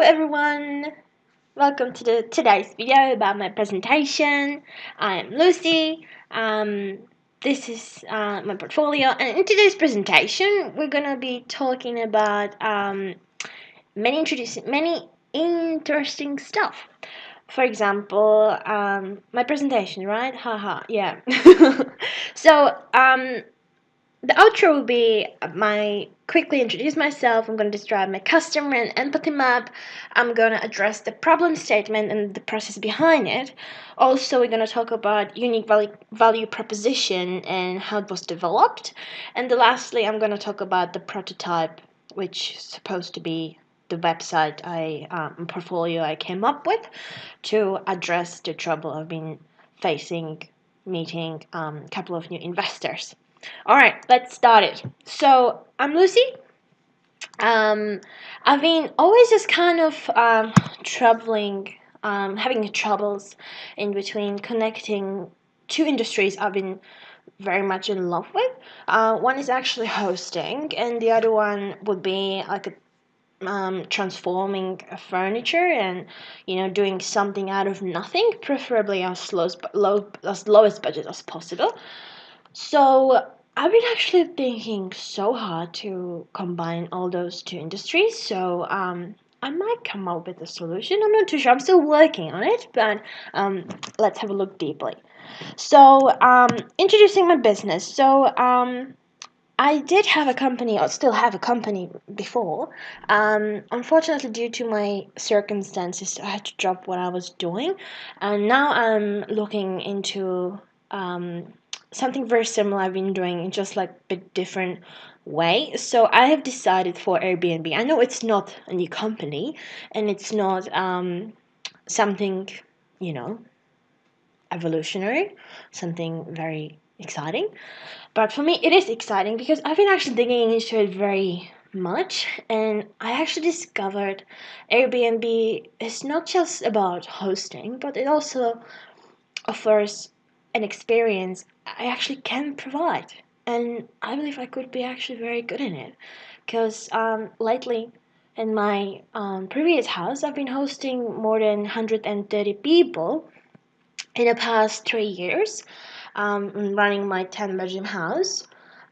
everyone, welcome to today's video about my presentation. I am Lucy. This is my portfolio, and in today's presentation we're gonna be talking about many interesting stuff. For example, my presentation, right? Haha, yeah. So the outro will be my quickly introduce myself. I'm going to describe my customer and empathy map. I'm going to address the problem statement and the process behind it. Also, we're going to talk about unique value proposition and how it was developed. And lastly, I'm going to talk about the prototype, which is supposed to be the website portfolio I came up with to address the trouble I've been facing meeting a couple of new investors. All right, let's start it. So I'm Lucy. Um, I've been always just kind of having troubles in between connecting two industries I've been very much in love with. One is actually hosting, and the other one would be like a transforming a furniture and doing something out of nothing, preferably as lowest budget as possible. So I've been actually thinking so hard to combine all those two industries. So I might come up with a solution. I'm not too sure. I'm still working on it, but let's have a look deeply. So introducing my business. So I did have a company, or still have a company before. Unfortunately, due to my circumstances, I had to drop what I was doing, and now I'm looking into something very similar I've been doing in just like a bit different way. So I have decided for Airbnb. I know it's not a new company, and it's not something, you know, evolutionary, something very exciting. But for me, it is exciting because I've been actually digging into it very much, and I actually discovered Airbnb is not just about hosting, but it also offers an experience I actually can provide. And I believe I could be actually very good in it because lately in my previous house, I've been hosting more than 130 people in the past 3 years, running my 10-bedroom house,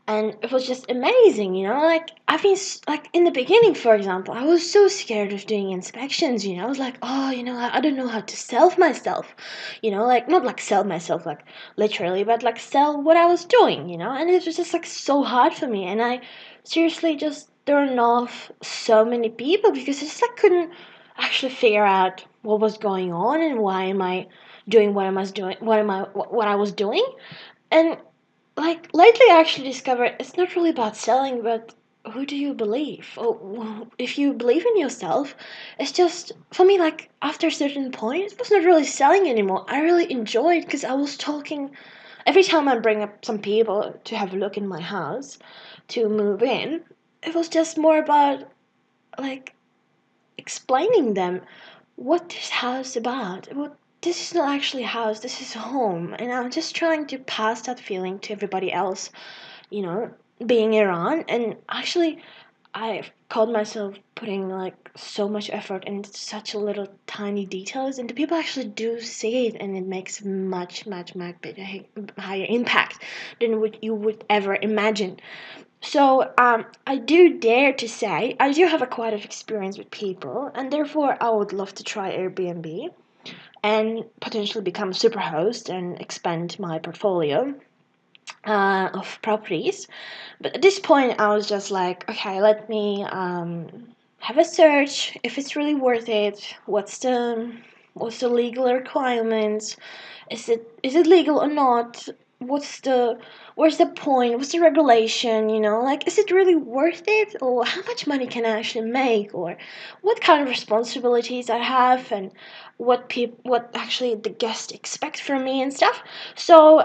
and it was just amazing. Like I've been like in the beginning, for example, I was so scared of doing inspections. I was like, oh, I don't know how to sell myself. Like not like sell myself like literally, but like sell what I was doing. And it was just like so hard for me, and I seriously just turned off so many people because I just like couldn't actually figure out what was going on and why am I doing what I was doing. And like lately I actually discovered it's not really about selling, but who do you believe? Or if you believe in yourself, it's just for me, like after a certain point it was not really selling anymore. I really enjoyed because I was talking every time I bring up some people to have a look in my house to move in. It was just more about like explaining them what this house is about. What this is not actually a house, this is a home. And I'm just trying to pass that feeling to everybody else, you know, being around. And actually, I've called myself putting like so much effort into such a little tiny details, and the people actually do see it, and it makes much bigger, higher impact than what you would ever imagine. So I do dare to say I do have a quite of experience with people, and therefore I would love to try Airbnb and potentially become a superhost and expand my portfolio of properties. But at this point, I was just like, okay, let me have a search if it's really worth it. What's the legal requirements? Is it legal or not? Where's the point? What's the regulation? Like, is it really worth it, or how much money can I actually make, or what kind of responsibilities I have, and what actually the guests expect from me and stuff. So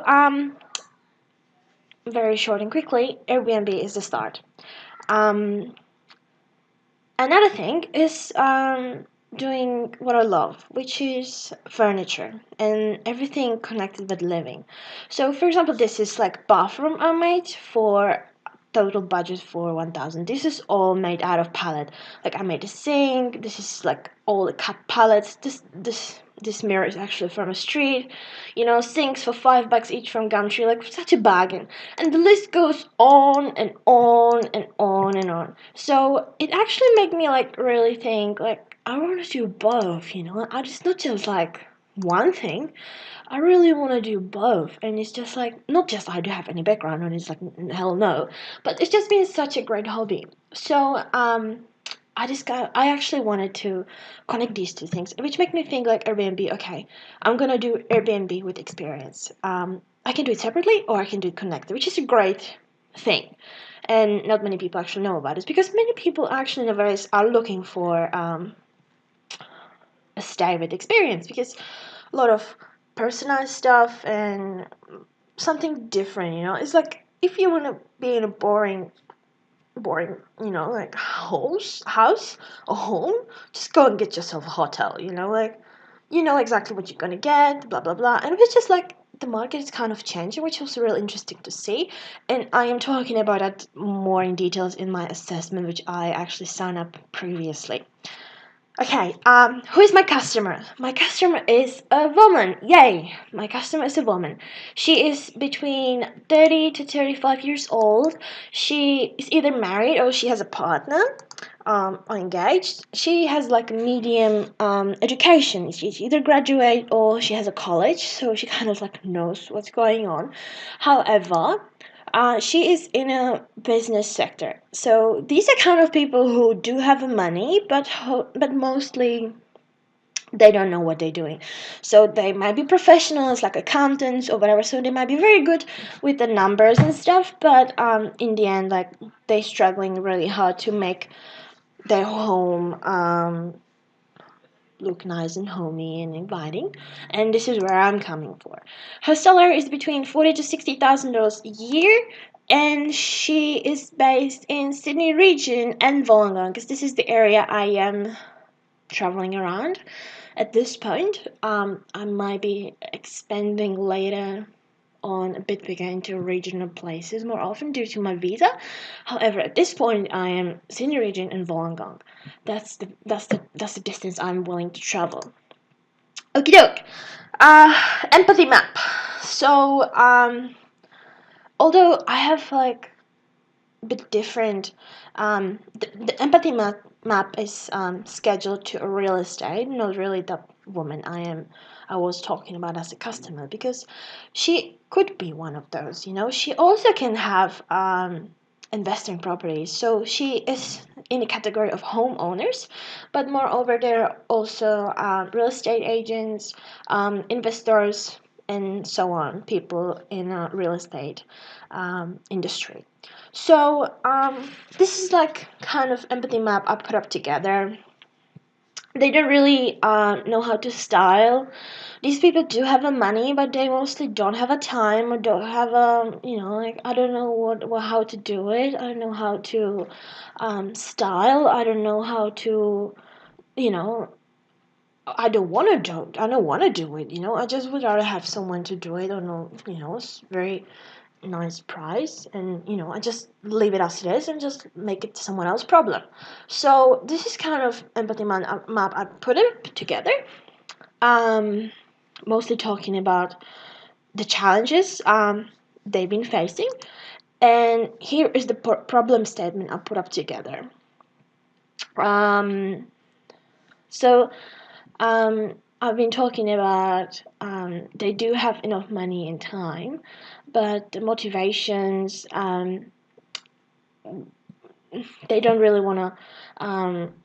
very short and quickly, Airbnb is the start. Um, Another thing is doing what I love, which is furniture and everything connected with living. So, for example, this is like bathroom I made for total budget for 1,000. This is all made out of pallet. Like I made a sink. This is like all the cut pallets. This mirror is actually from a street. Sinks for $5 each from Gumtree. Like such a bargain. And the list goes on and on and on and on. So it actually made me like really think like I want to do both. I just not just like one thing. I really want to do both, and it's just like not just I do have any background on it, it's like hell no, but it's just been such a great hobby. So I actually wanted to connect these two things, which make me think like Airbnb. Okay, I'm gonna do Airbnb with experience. I can do it separately or I can do it connected, which is a great thing, and not many people actually know about it because many people actually nowadays are looking for a stay with experience because a lot of personalized stuff and something different. It's like if you want to be in a boring, like house or home, just go and get yourself a hotel. Like you know exactly what you're gonna get, blah blah blah. And it's just like the market is kind of changing, which was really interesting to see. And I am talking about that more in details in my assessment, which I actually signed up previously. Okay, who is my customer? My customer is a woman. Yay! My customer is a woman. She is between 30 to 35 years old. She is either married or she has a partner, or engaged. She has like a medium education. She's either graduate or she has a college, so she kind of like knows what's going on. However, she is in a business sector. So these are kind of people who do have money, but mostly they don't know what they're doing. So they might be professionals like accountants or whatever. So they might be very good with the numbers and stuff, but in the end, like they're struggling really hard to make their home look nice and homey and inviting, and this is where I'm coming for. Her salary is between $40,000 to $60,000 a year, and she is based in Sydney region and Wollongong, because this is the area I am traveling around at this point. I might be expanding later on a bit bigger into regional places more often due to my visa. However, at this point, I am Sydney region and Wollongong. That's the distance I'm willing to travel. Okie doke. Empathy map. So although I have like a bit different, the empathy map is scheduled to a real estate, not really the woman I was talking about as a customer, because she could be one of those. She also can have investing properties, so she is in the category of homeowners, but moreover there are also real estate agents, investors, and so on, people in a real estate industry. So this is like kind of empathy map I put up together. They don't really know how to style. These people do have the money, but they mostly don't have a time or don't have a, like I don't know what how to do it. I don't know how to style. I don't know how to, you know. I don't want to do. I don't want to do it. I just would rather have someone to do it. I don't know. It's very nice price, and I just leave it as it is and just make it someone else's problem. So this is kind of empathy map I put it together, um mostly talking about the challenges they've been facing, and here is the problem statement I put up together. So I've been talking about they do have enough money and time, but the motivations, they don't really want to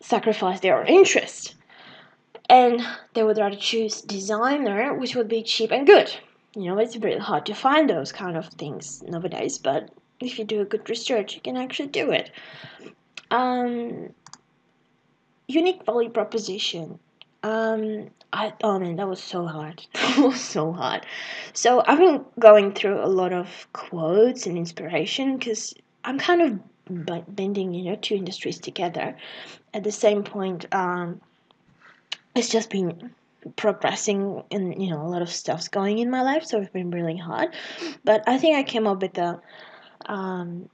sacrifice their own interest, and they would rather choose designer, which would be cheap and good. It's really hard to find those kind of things nowadays, but if you do a good research, you can actually do it. Um, Unique value proposition. Oh man, that was so hard. That was so hard. So I've been going through a lot of quotes and inspiration because I'm kind of bending, two industries together. At the same point, it's just been progressing, and a lot of stuff's going in my life, so it's been really hard. But I think I came up with um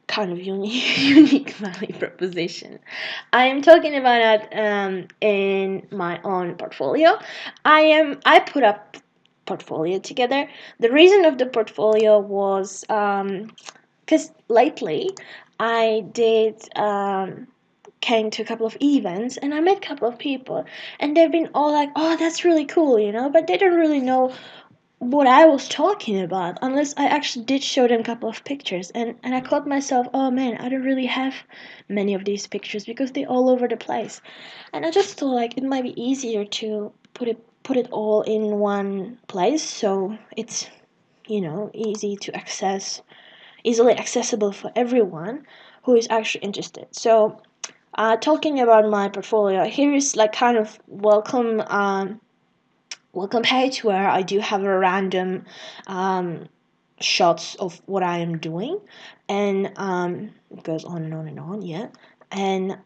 kind of unique, unique value proposition. I am talking about it in my own portfolio. I put up portfolio together. The reason of the portfolio was because lately I did came to a couple of events and I met a couple of people and they've been all like, oh, that's really cool, but they don't really know what I was talking about unless I actually did show them a couple of pictures, and I caught myself, oh man, I don't really have many of these pictures because they're all over the place. And I just thought like it might be easier to put it all in one place so it's easy to access, easily accessible for everyone who is actually interested. So talking about my portfolio, here is like kind of welcome page where I do have a random shots of what I am doing, and it goes on and on and on, yeah. And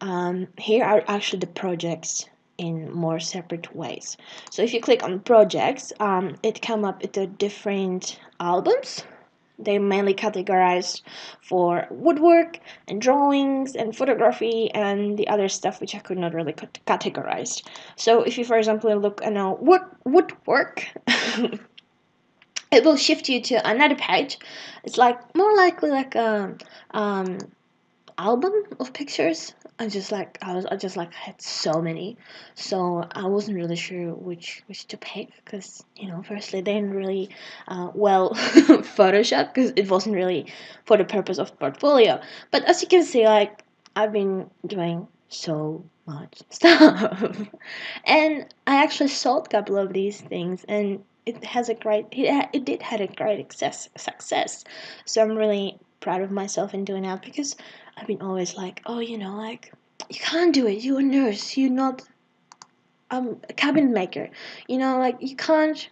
here are actually the projects in more separate ways. So if you click on projects, it come up with the different albums. They mainly categorized for woodwork and drawings and photography and the other stuff which I could not really categorize. So if you, for example, look at woodwork, it will shift you to another page. It's like more likely like a um, album of pictures. I just like had so many, so I wasn't really sure which to pick because firstly they didn't really well Photoshop because it wasn't really for the purpose of portfolio. But as you can see, like I've been doing so much stuff, and I actually sold a couple of these things, and it did had a great success. So I'm really proud of myself in doing that because I've been always like, oh, like you can't do it. You're a nurse. You're not a cabinet maker. Like you can't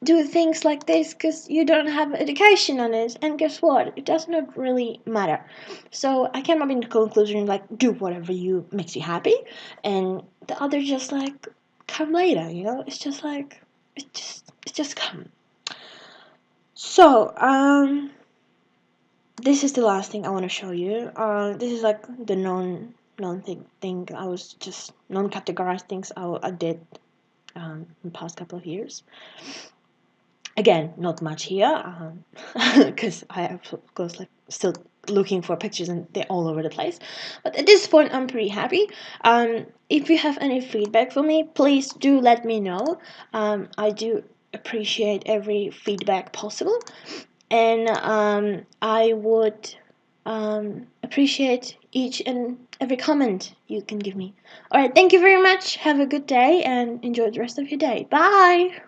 do things like this because you don't have education on it. And guess what? It does not really matter. So I came up in the conclusion like, do whatever you makes you happy, and the other just like come later. It's just like it just come. So this is the last thing I want to show you. This is like the non I was just non-categorized things I did in the past couple of years. Again, not much here because I am of course like still looking for pictures and they're all over the place. But at this point, I'm pretty happy. If you have any feedback for me, please do let me know. I do appreciate every feedback possible, and I would appreciate each and every comment you can give me. Alright, thank you very much. Have a good day and enjoy the rest of your day. Bye!